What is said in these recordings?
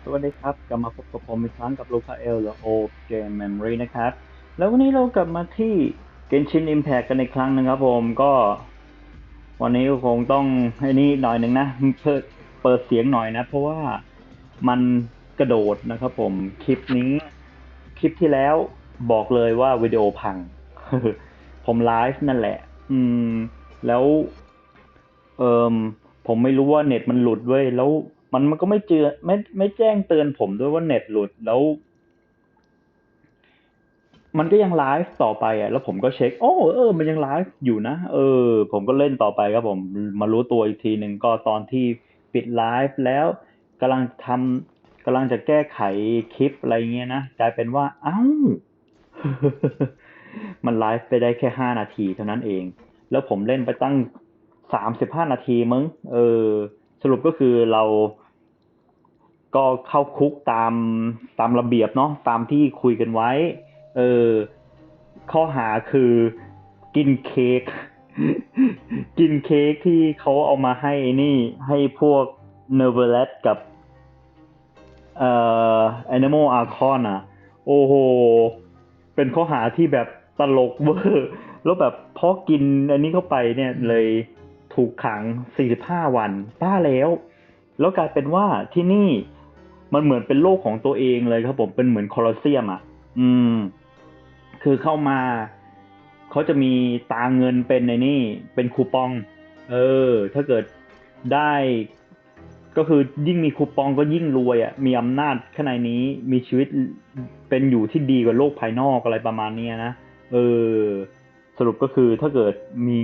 สวัสดีครับกลับมาพบกับผมอีกครั้งกับลูคาเอลหรือโอเกมเมมโมรีนะครับแล้ววันนี้เรากลับมาที่ Genshin Impact กันในครั้งหนึ่งครับผมก็วันนี้ก็คงต้องให้นี่หน่อยหนึ่งนะเปิดเสียงหน่อยนะเพราะว่ามันกระโดดนะครับผมคลิปที่แล้วบอกเลยว่าวิดีโอพังผมไลฟ์นั่นแหละอืมแล้วเอ่อผมไม่รู้ว่าเน็ตมันหลุดเว้ยแล้วมันก็ไม่แจ้งเตือนผมด้วยว่าเน็ตหลุดแล้วมันก็ยังไลฟ์ต่อไปอ่ะแล้วผมก็เช็คโอ้มันยังไลฟ์อยู่นะผมก็เล่นต่อไปครับผมมารู้ตัวอีกทีหนึ่งก็ตอนที่ปิดไลฟ์แล้วกำลังทกำลังจะแก้ไขคลิปอะไรเงี้ยนะกลายเป็นว่าเอ้ามันไลฟ์ไปได้แค่5 นาทีเท่านั้นเองแล้วผมเล่นไปตั้ง35 นาทีมั้งเออสรุปก็คือเราก็เข้าคุกตามระเบียบเนาะตามที่คุยกันไว้เออข้อหาคือกินเค้กกินเค้กที่เขาเอามาให้นี่ให้พวกเนเวอร์เลตกับเอ่Animal Archon อ่ะโอ้โหเป็นข้อหาที่แบบตลกเวอร์แล้วแบบพอกินอันนี้เข้าไปเนี่ยเลยถูกขัง45 วันบ้าแล้วกลายเป็นว่าที่นี่มันเหมือนเป็นโลกของตัวเองเลยครับผมเป็นเหมือนโคลอสเซียมอ่ะอืมคือเข้ามาเขาจะมีตาเงินเป็นในนี่เป็นคูปองถ้าเกิดได้ก็คือยิ่งมีคูปองก็ยิ่งรวยอ่ะมีอำนาจข้างในนี้มีชีวิตเป็นอยู่ที่ดีกว่าโลกภายนอกอะไรประมาณนี้นะเออสรุปก็คือถ้าเกิดมี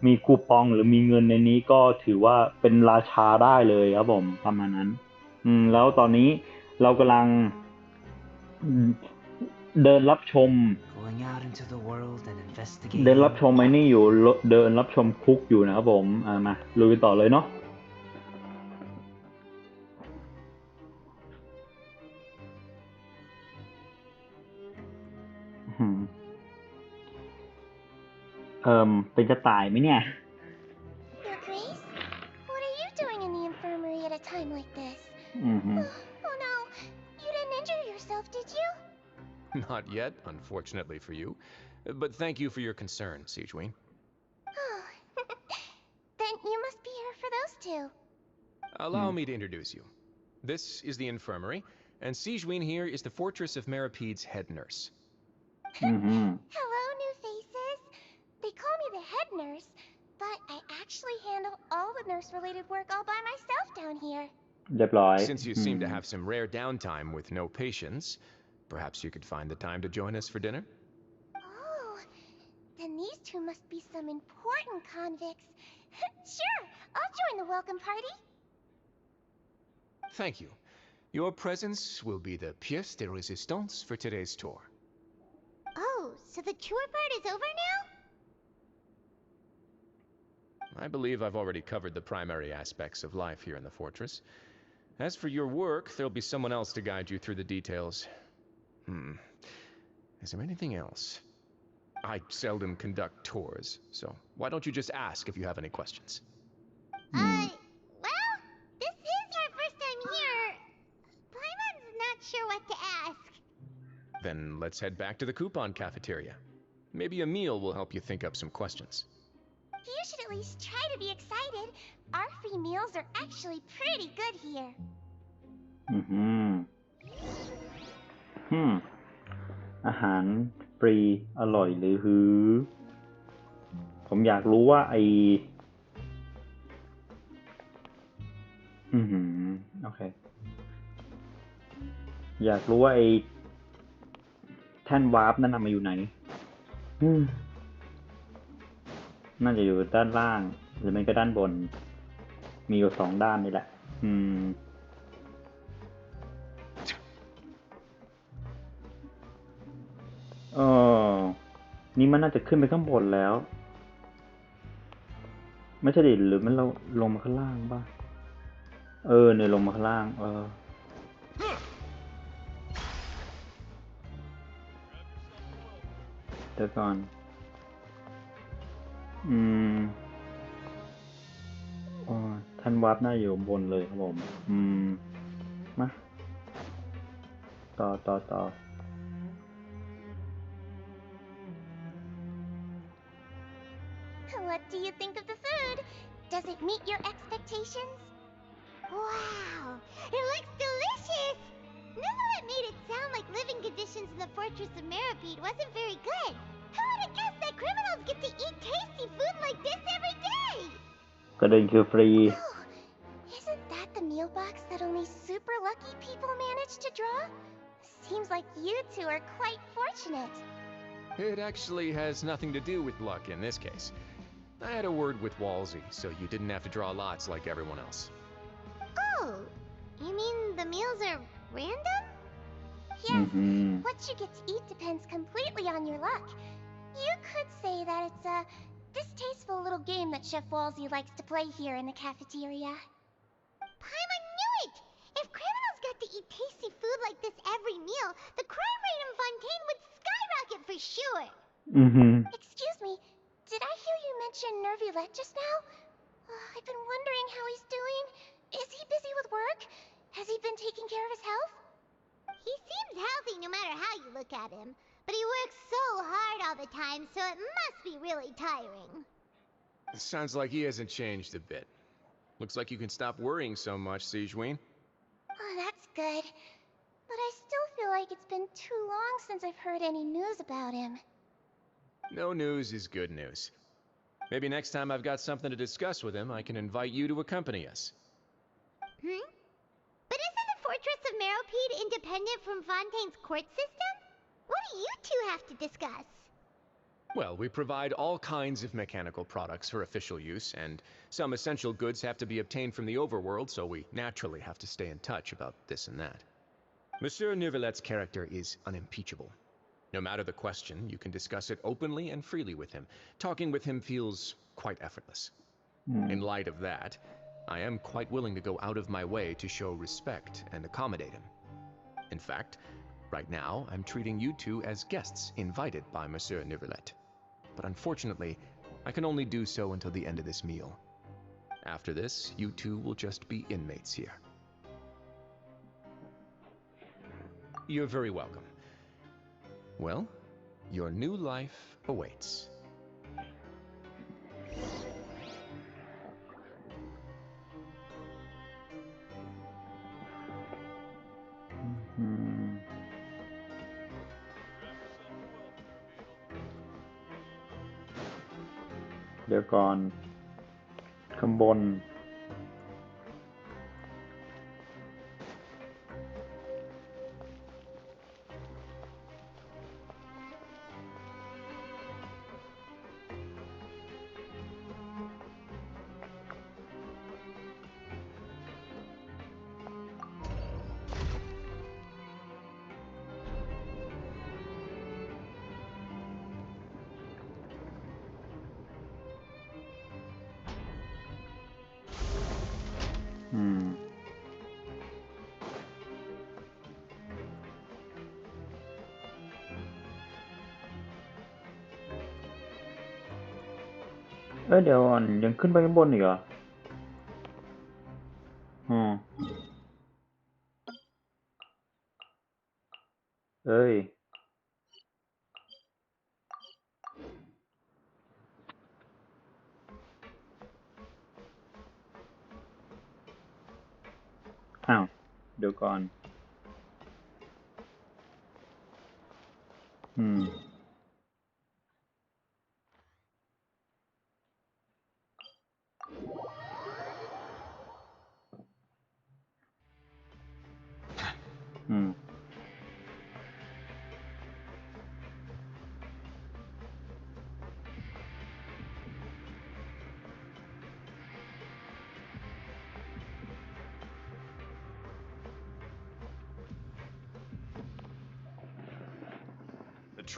มีคูปองหรือมีเงินในนี้ก็ถือว่าเป็นราชาได้เลยครับผมประมาณนั้นแล้วตอนนี้เรากำลังเดินรับชม Going out into the world and เดิน investigating. รับชมไอ้นี่อยู่เดินรับชมคุกอยู่นะครับผมมาลุยต่อเลยเนาะอืมเป็นกระต่ายไหมเนี่ย Your Grace? What are you doing in the infirmary at a time like this? อืม Oh no, you didn't injure yourself, did you? Not yet, unfortunately for you. But thank you for your concern, Sijween. Oh, then you must be here for those two. Allow me to introduce you. This is the infirmary, and Sijween here is the Fortress of Meripede's head nurse. อืม Hello, new faces. They call me the head nurse, but I actually handle all the nurse-related work all by myself down here. เรียบร้อย Since you seem to have some rare downtime with no patients, perhaps you could find the time to join us for dinner? Oh, then these two must be some important convicts. Sure, I'll join the welcome party. Thank you. Your presence will be the pièce de résistance for today's tour. Oh, so the tour part is over now? I believe I've already covered the primary aspects of life here in the fortress. As for your work, there'll be someone else to guide you through the details. Is there anything else? I seldom conduct tours, so why don't you just ask if you have any questions? Well, this is our first time here. Paimon's not sure what to ask. Then let's head back to the coupon cafeteria. Maybe a meal will help you think up some questions. You should at least try to be excited. Our free meals are actually pretty good here. อาหารฟรีอร่อยหรือฮือผมอยากรู้ว่าโอเคอยากรู้ว่าแท่นวาร์ปนั่นมาอยู่ไหนน่าจะอยู่ด้านล่างหรือไม่ก็ด้านบนมีอยู่2 ด้านนี่แหละเออนี่มันน่าจะขึ้นไปข้างบนแล้วไม่ใช่ดิหรือมันเราลงมาข้างล่างป่ะเนี่ยลงมาข้างล่างเดี๋ยวก่อนท่านวาร์ปน่าอยู่บนเลยครับผมมา ต่อ What do you think of the food? Does it meet your expectations? Wow, it looks delicious! Nicolette made it sound like living conditions in the Fortress of Meripede wasn't very good. Who would have guessed that criminals get to eat tasty food like this every day? ประเด็นคือฟรี Oh, isn't that the meal box that only super lucky people manage to draw? Seems like you two are quite fortunate. It actually has nothing to do with luck in this case. I had a word with Walsey, so you didn't have to draw lots like everyone else. Oh, you mean the meals are random? Yes, what you get to eat depends completely on your luck. You could say that it's a distasteful little game that Chef Walsey likes to play here in the cafeteria. Paimon knew it! If criminals got to eat tasty food like this every meal, the crime rate in Fontaine would skyrocket for sure. Excuse me, did I hear you mention Nervulette just now? I've been wondering how he's doing. Is he busy with work? Has he been taking care of his health? He seems healthy no matter how you look at him, but he works so hard all the time, so it must be really tiring. Sounds like he hasn't changed a bit. Looks like you can stop worrying so much, Sigeween. Oh, that's good. But I still feel like it's been too long since I've heard any news about him. No news is good news. Maybe next time I've got something to discuss with him, I can invite you to accompany us. But isn't the Fortress of Meripede independent from Fontaine's court system? What do you two have to discuss? Well, we provide all kinds of mechanical products for official use, and some essential goods have to be obtained from the overworld, so we naturally have to stay in touch about this and that. Monsieur Nervulette's character is unimpeachable. No matter the question, you can discuss it openly and freely with him. Talking with him feels quite effortless. In light of that, I am quite willing to go out of my way to show respect and accommodate him. In fact, right now, I'm treating you two as guests invited by Monsieur Nervulette. But unfortunately, I can only do so until the end of this meal. After this, you two will just be inmates here. You're very welcome. Well, your new life awaits. Hmm. เดี๋ยวก่อนข้างบน เดี๋ยวก่อนยังขึ้นไปข้างบนอีกเหรอเอ้ยอ้าวเดี๋ยวก่อน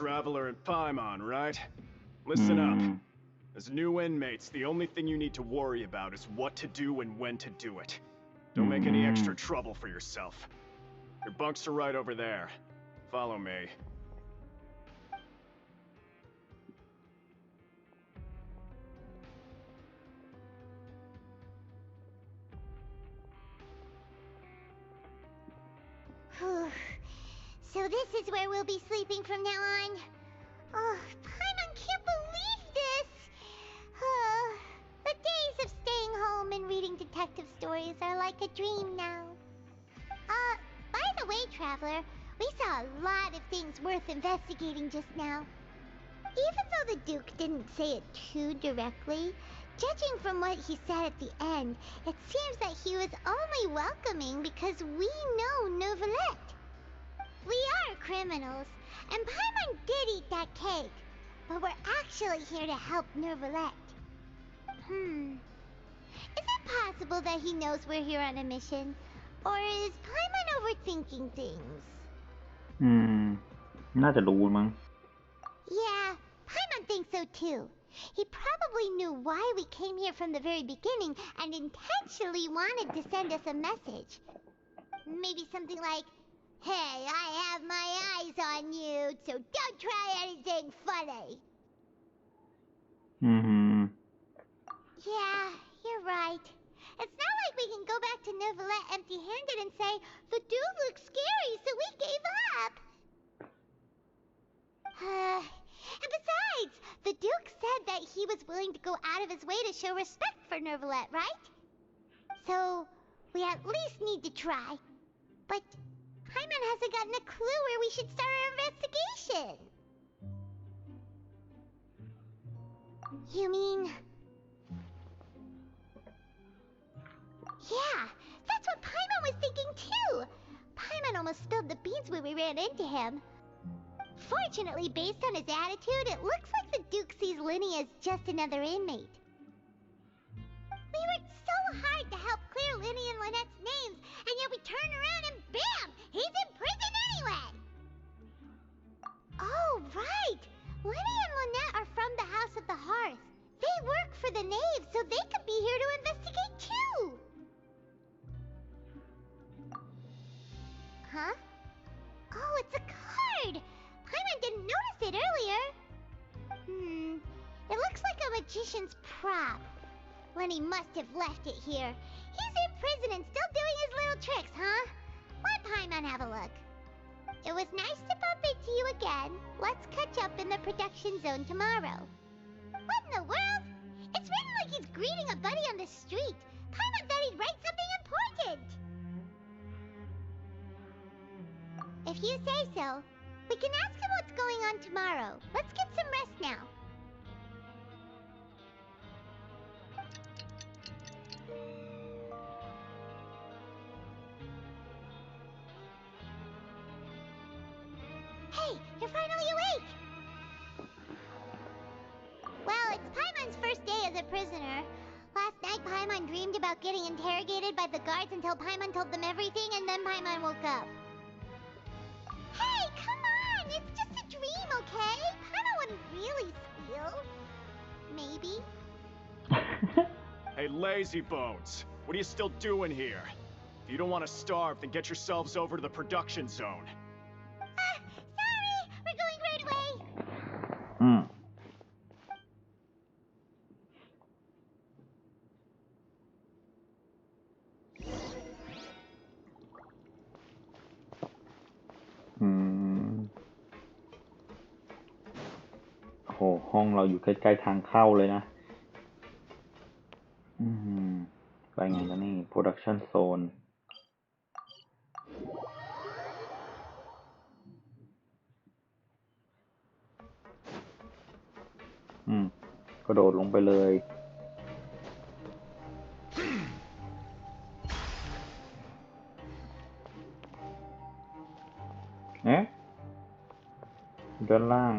Traveler in Paimon, right? Listen up. As new inmates, the only thing you need to worry about is what to do and when to do it. Don't make any extra trouble for yourself. Your bunks are right over there. Follow me. So this is where we'll be sleeping from now on. Oh, Paimon can't believe this. The days of staying home and reading detective stories are like a dream now. By the way, Traveler, we saw a lot of things worth investigating just now. Even though the Duke didn't say it too directly, judging from what he said at the end, it seems that he was only welcoming because we know Neuvillette. We are criminals, and Paimon did eat that cake, but we're actually here to help Neuvillette. Is it possible that he knows we're here on a mission? Or is Paimon overthinking things? น่าจะรู้มั้ง Yeah, Paimon thinks so too. He probably knew why we came here from the very beginning and intentionally wanted to send us a message. Maybe something like, "Hey, I have my eyes on you, so don't try anything funny." Yeah, you're right. It's not like we can go back to Neuvillette empty-handed and say, "The dude looks scary, so we gave up." And besides, the Duke said that he was willing to go out of his way to show respect for Neuvillette, right? So, we at least need to try. But Paimon hasn't gotten a clue where we should start our investigation. You mean... Yeah, that's what Paimon was thinking too. Paimon almost spilled the beans when we ran into him. Fortunately, based on his attitude, it looks like the Duke sees Linny as just another inmate. We worked so hard to help clear Linny and Lynette's names, and yet we turn around and bam! He's in prison anyway! Oh, right! Linny and Lynette are from the House of the Hearth. They work for the Knave, so they could be here to investigate too! Huh? Oh, it's a card! Paimon didn't notice it earlier. It looks like a magician's prop. Lenny must have left it here. He's in prison and still doing his little tricks, huh? Let Paimon have a look. It was nice to bump into you again. Let's catch up in the production zone tomorrow. What in the world? It's written like he's greeting a buddy on the street. Paimon thought he'd write something important. If you say so, we can ask him what's going on tomorrow. Let's get some rest now. Hey, you're finally awake! Well, it's Paimon's first day as a prisoner. Last night, Paimon dreamed about getting interrogated by the guards until Paimon told them everything, and then Paimon woke up. Hey, come on! It's just a dream, okay? Paimon wouldn't really steal. Maybe. Hey, lazy bones. What are you still doing here? If you don't want to starve, then get yourselves over to the production zone. Sorry! We're going right away! โหห้องเราอยู่ใกล้ๆทางเข้าเลยนะไปไงแล้วนี่ production zone กระโดดลงไปเลยด้านล่าง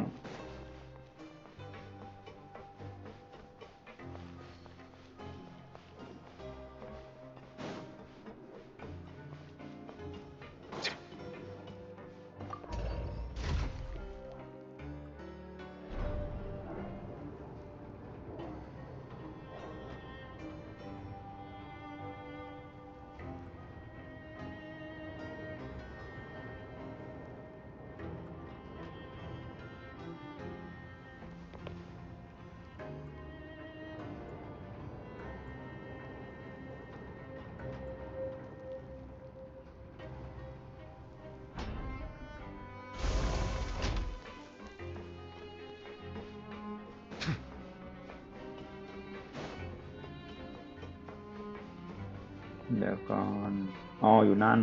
เดี๋ยวก่อนอ๋ออยู่นั่น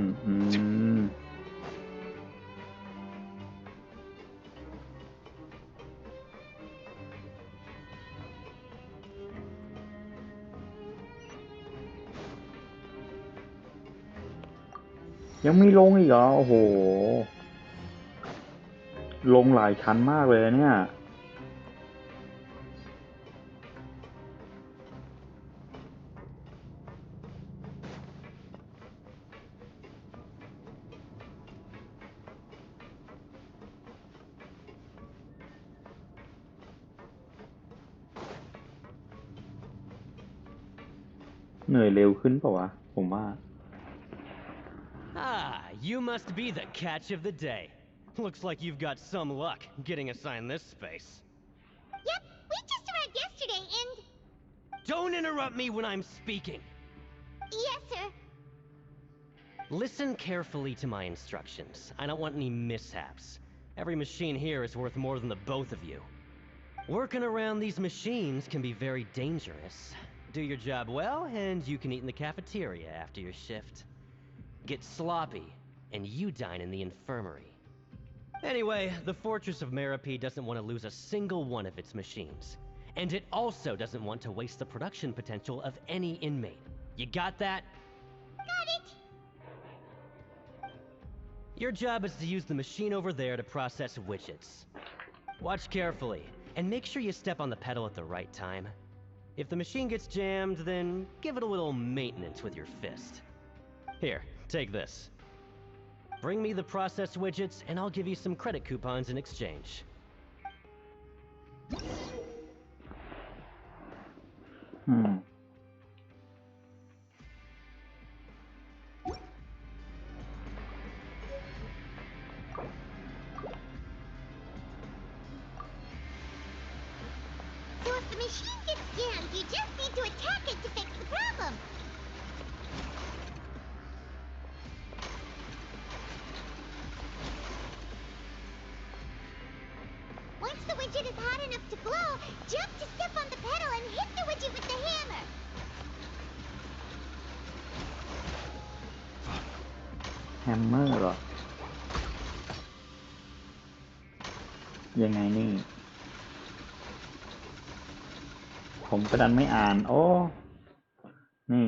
ยังมีลงอีกเหรอโอ้โหลงหลายชั้นมากเลยเนี่ยเหนื่อยเร็วขึ้นเปล่าวะผมว่า Ah, you must be the catch of the day. Looks like you've got some luck getting assigned this space. Yep, we just arrived yesterday and... Don't interrupt me when I'm speaking. Yes, sir. Listen carefully to my instructions. I don't want any mishaps. Every machine here is worth more than the both of you. Working around these machines can be very dangerous. Do your job well, and you can eat in the cafeteria after your shift. Get sloppy, and you dine in the infirmary. Anyway, the Fortress of Meropide doesn't want to lose a single one of its machines. And it also doesn't want to waste the production potential of any inmate. You got that? Got it. Your job is to use the machine over there to process widgets. Watch carefully, and make sure you step on the pedal at the right time. If the machine gets jammed, then give it a little maintenance with your fist. Here, take this. Bring me the process widgets, and I'll give you some credit coupons in exchange. So if the machine gets jammed, you just need to attack it to fix the problem. Once the widget is hot enough to blow, jump to step on the pedal and hit the widget with the hammer. แฮมเมอร์เหรอยังไงนี่ผมกระดันไม่อ่านโอ้นี่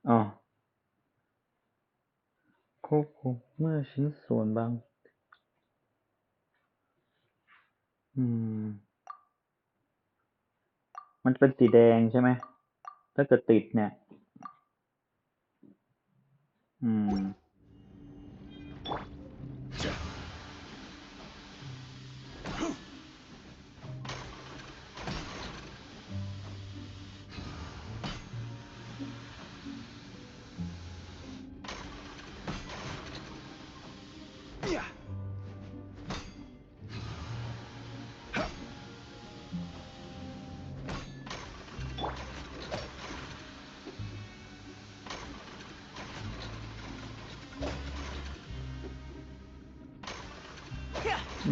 อ๋อควบคุมเมื่อชิ้นส่วนบางมันเป็นสีแดงใช่ไหมถ้าเกิดติดเนี่ย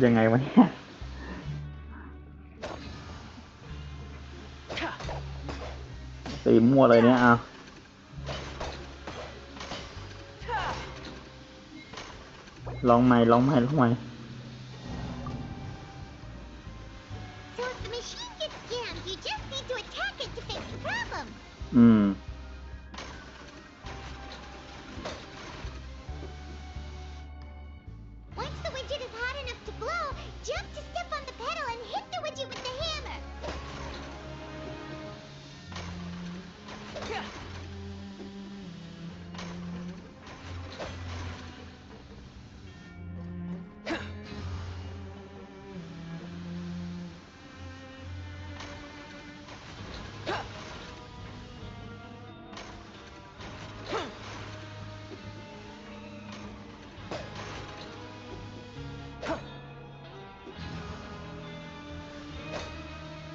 ยังไงวะเนี่ยตีมั่วเลยเนี่ยเอาลองใหม่ So if the machine gets jammed, you just need to attack it to fix the problem. Once the widget is hot enough to blow, jump to step on the pedal and hit the widget with the hammer.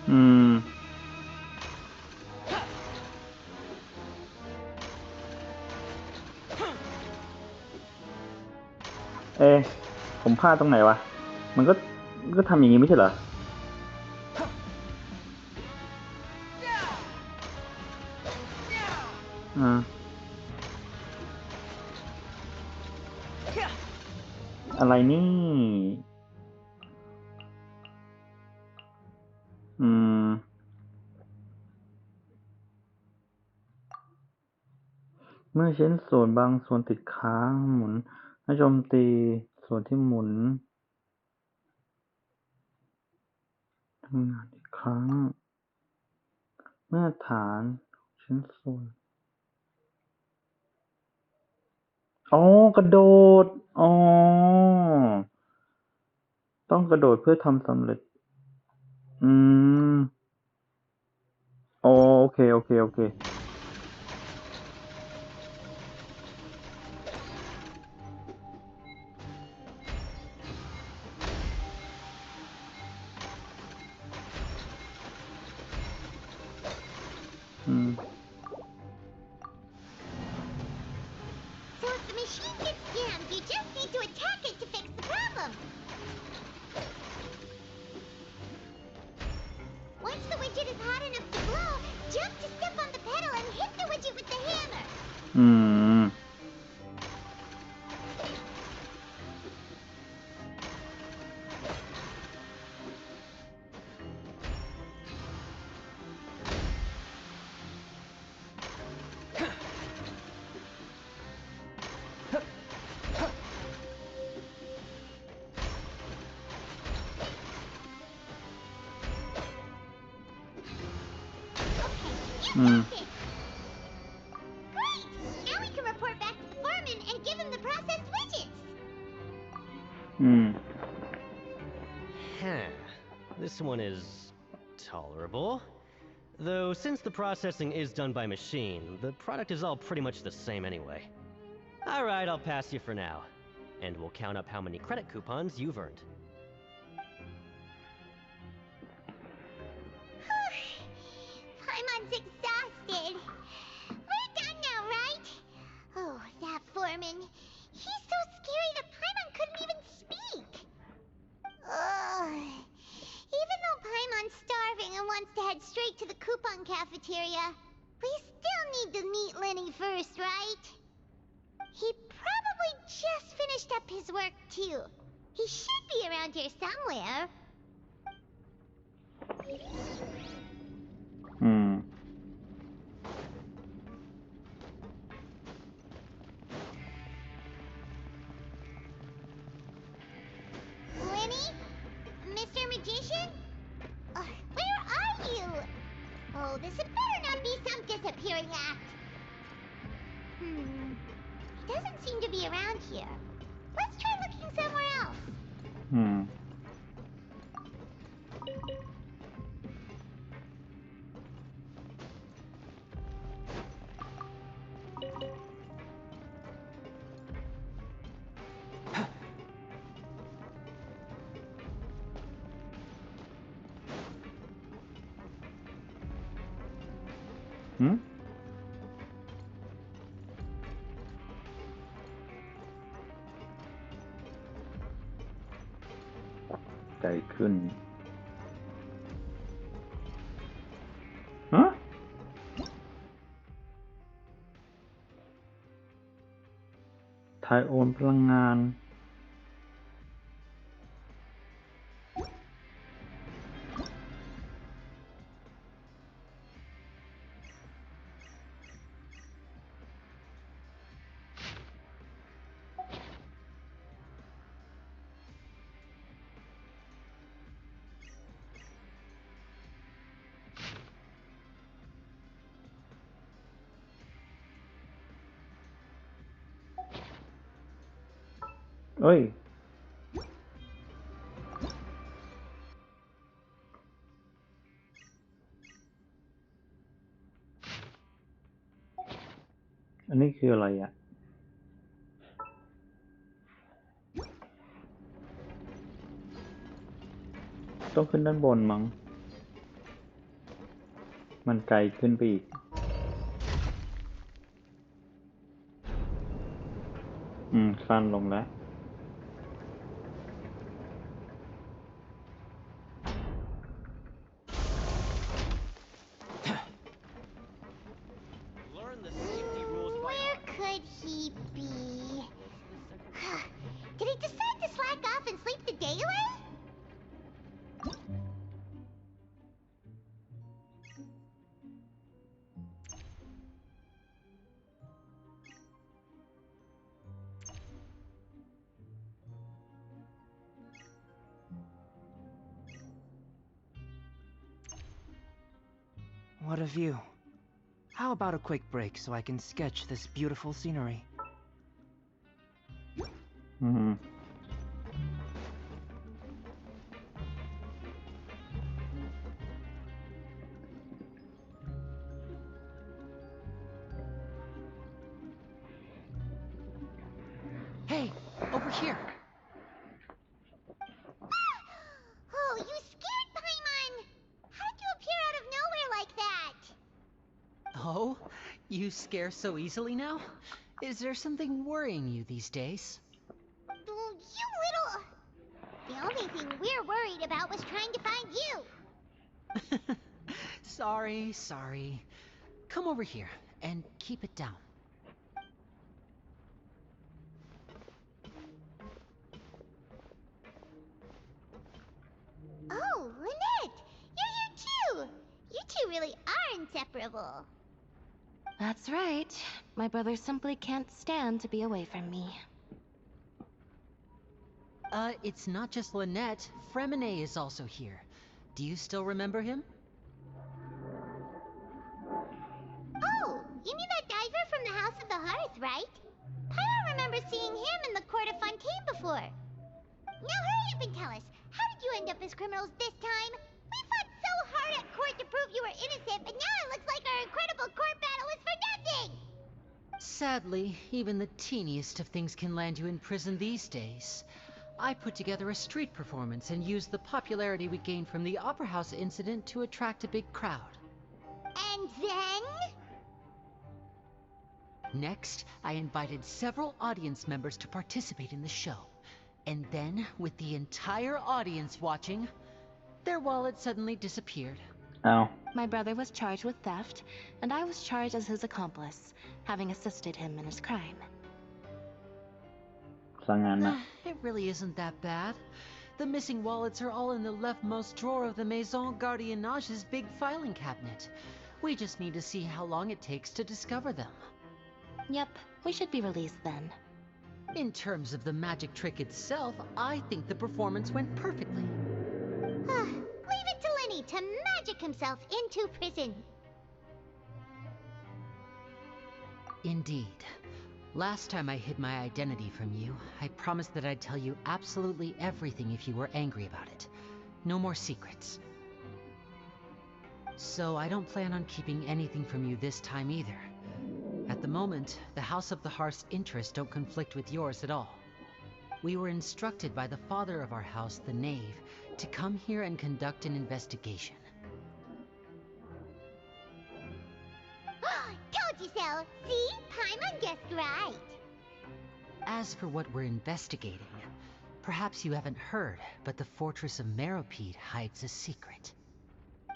Ừ. Ê, ผมพลาดตรงไหนวะ มันก็ทำอย่างนี้ไม่ใช่เหรออะไรนี่เมื่อชิ้นส่วนบางส่วนติดค้างหมุนให้โจมตีส่วนที่หมุนทำงานอีกครั้งเมื่อฐานชิ้นส่วนกระโดดต้องกระโดดเพื่อทำสำเร็จโอเคSo if the machine gets jammed, you just need to attack it to fix the problem. Once the widget is hot enough to blow, jump to step on the pedal and hit the widget with the hammer. อืม Great! Now we can report back to the foreman and give him the processed widgets. This one is tolerable. Though since the processing is done by machine, the product is all pretty much the same anyway. Alright, I'll pass you for now. And we'll count up how many credit coupons you've earned. Paimon's exhausted. We're done now, right? Oh, that foreman. He's so scary that Paimon couldn't even speak. Ugh. Even though Paimon's starving and wants to head straight to the coupon cafeteria, we still need to meet Lenny first, right? He probably just finished up his work, too. He should be around here somewhere. Lenny? Mr. Magician? Where are you? Oh, this had better not be some disappearing act. He doesn't seem to be around here. Let's try looking somewhere else. ใจขึ้นถ่ายโอนพลังงาน เอ้ย อันนี้คืออะไรอ่ะ ต้องขึ้นด้านบนมั้ง มันไกลขึ้นไปอีก สั้นลงแล้ว What a view. How about a quick break so I can sketch this beautiful scenery? Hey, over here. Oh, you scared Paimon! How did you appear out of nowhere like that? Oh, you scare so easily now? Is there something worrying you these days? Oh, you little... The only thing we're worried about was trying to find you. Sorry. Come over here and keep it down. Oh, Lynette! You're here too! You two really are inseparable. That's right. My brother simply can't stand to be away from me. It's not just Lynette. Fremine is also here. Do you still remember him? Oh, you mean that diver from the House of the Hearth, right? I don't remember seeing him in the Court of Fontaine before. Now hurry up and tell us, how did you end up as criminals this time? We fought so hard at court to prove you were innocent, but now it looks like our incredible court battle was for nothing! Sadly, even the teeniest of things can land you in prison these days. I put together a street performance and used the popularity we gained from the Opera House incident to attract a big crowd. And then? Next, I invited several audience members to participate in the show. And then, with the entire audience watching, their wallet suddenly disappeared. Oh. My brother was charged with theft, and I was charged as his accomplice, having assisted him in his crime. It really isn't that bad. The missing wallets are all in the leftmost drawer of the Maison Gardiennage's big filing cabinet. We just need to see how long it takes to discover them. Yep, we should be released then. In terms of the magic trick itself, I think the performance went perfectly. Leave it to Lenny to magic himself into prison. Indeed. Last time I hid my identity from you, I promised that I'd tell you absolutely everything if you were angry about it. No more secrets. So I don't plan on keeping anything from you this time either. At the moment, the House of the Hearth's interests don't conflict with yours at all. We were instructed by the father of our house, the Knave, to come here and conduct an investigation. Told you so! See? Paimon guessed right. As for what we're investigating, perhaps you haven't heard, but the fortress of Meropide hides a secret.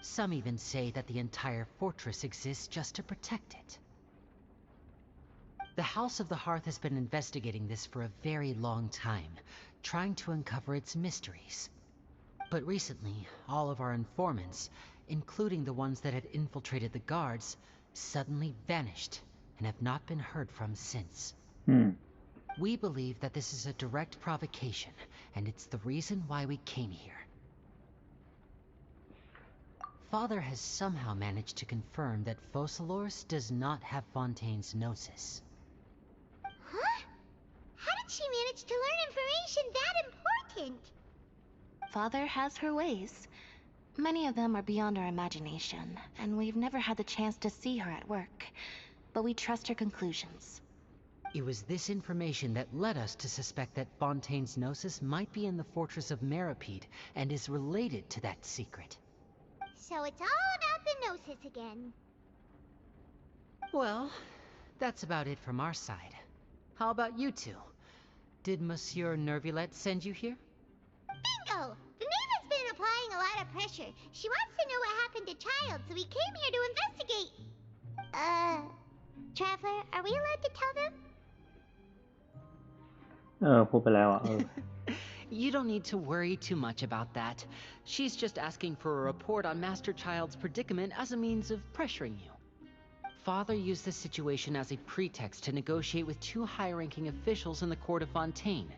Some even say that the entire fortress exists just to protect it. The House of the Hearth has been investigating this for a very long time, trying to uncover its mysteries. But recently, all of our informants, including the ones that had infiltrated the guards, suddenly vanished and have not been heard from since. We believe that this is a direct provocation, and it's the reason why we came here. Father has somehow managed to confirm that Focalors does not have Fontaine's Gnosis. Huh? How did she manage to learn information that important? Father has her ways. Many of them are beyond our imagination, and we've never had the chance to see her at work. But we trust her conclusions. It was this information that led us to suspect that Fontaine's Gnosis might be in the fortress of Meropide and is related to that secret. So it's all about the Gnosis again. Well, that's about it from our side. How about you two? Did Monsieur Nervulette send you here? Bingo! The Knave has been applying a lot of pressure. She wants to know what happened to Child, so we came here to investigate. Traveler, are we allowed to tell them? พูดไปแล้ว You don't need to worry too much about that. She's just asking for a report on Master Child's predicament as a means of pressuring you. Father used this situation as a pretext to negotiate with two high-ranking officials in the court of Fontaine.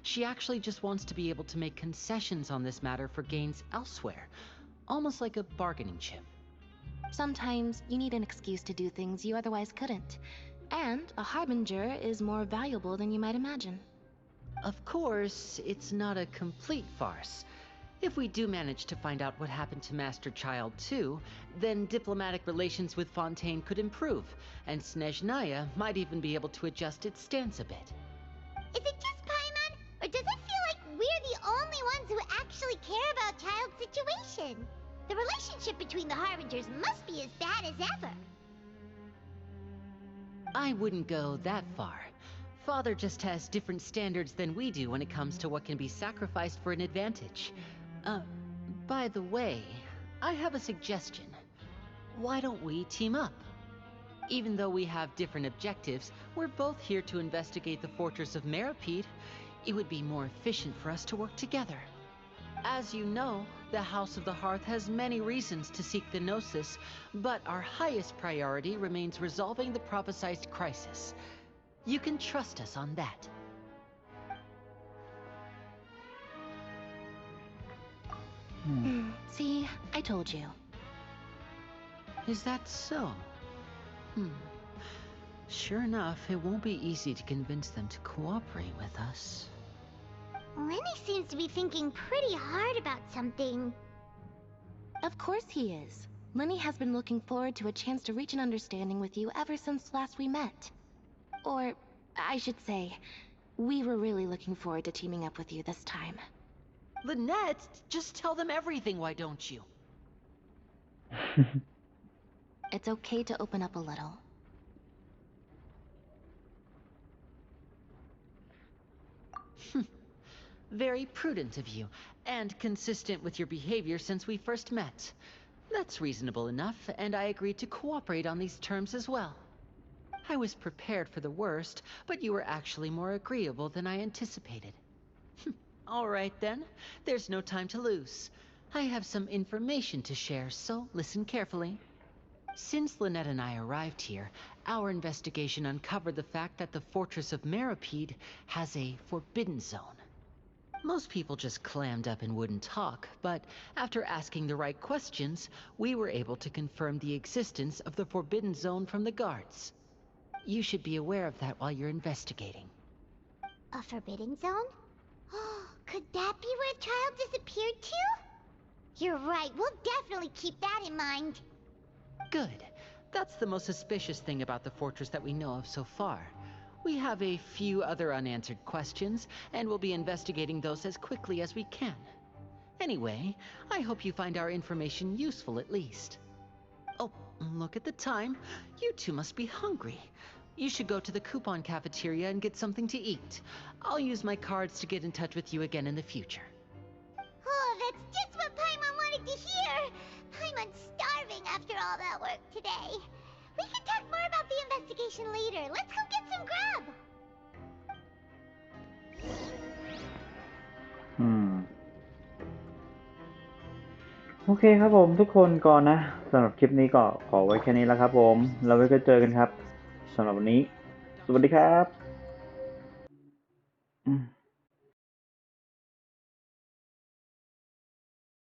She actually just wants to be able to make concessions on this matter for gains elsewhere, almost like a bargaining chip. Sometimes you need an excuse to do things you otherwise couldn't. And a harbinger is more valuable than you might imagine. Of course, it's not a complete farce. If we do manage to find out what happened to Master Child 2, then diplomatic relations with Fontaine could improve, and Snezhnaya might even be able to adjust its stance a bit. Is it just Paimon, or does it feel like we're the only ones who actually care about Child's situation? The relationship between the Harbingers must be as bad as ever. I wouldn't go that far. Father just has different standards than we do when it comes to what can be sacrificed for an advantage. By the way, I have a suggestion. Why don't we team up? Even though we have different objectives, we're both here to investigate the fortress of Meripede. It would be more efficient for us to work together. As you know, the House of the Hearth has many reasons to seek the Gnosis, but our highest priority remains resolving the prophesized crisis. You can trust us on that. See, I told you. Is that so? Sure enough, it won't be easy to convince them to cooperate with us. Lenny seems to be thinking pretty hard about something. Of course he is. Lenny has been looking forward to a chance to reach an understanding with you ever since last we met. Or, I should say, we were really looking forward to teaming up with you this time. Lynette, just tell them everything, why don't you? It's okay to open up a little. Very prudent of you, and consistent with your behavior since we first met. That's reasonable enough, and I agreed to cooperate on these terms as well. I was prepared for the worst, but you were actually more agreeable than I anticipated. All right then, there's no time to lose. I have some information to share, so listen carefully. Since Lynette and I arrived here, our investigation uncovered the fact that the Fortress of Meripede has a forbidden zone. Most people just clammed up and wouldn't talk, but after asking the right questions, we were able to confirm the existence of the forbidden zone from the guards. You should be aware of that while you're investigating. A forbidden zone? Could that be where Child disappeared to? You're right, we'll definitely keep that in mind. Good. That's the most suspicious thing about the fortress that we know of so far. We have a few other unanswered questions, and we'll be investigating those as quickly as we can. Anyway, I hope you find our information useful at least. Oh, look at the time. You two must be hungry. You should go to the coupon cafeteria and get something to eat. I'll use my cards to get in touch with you again in the future. Oh, that's just what Paimon wanted to hear! Paimon's starving after all that work today. We can talk more about the investigation later. Let's go get some grub! โอเคครับผมทุกคนก่อนนะสำหรับคลิปนี้ก็ขอไว้แค่นี้แล้วครับผมแล้วไว้ก็เจอกันครับสำหรับวันนี้สวัสดีครับ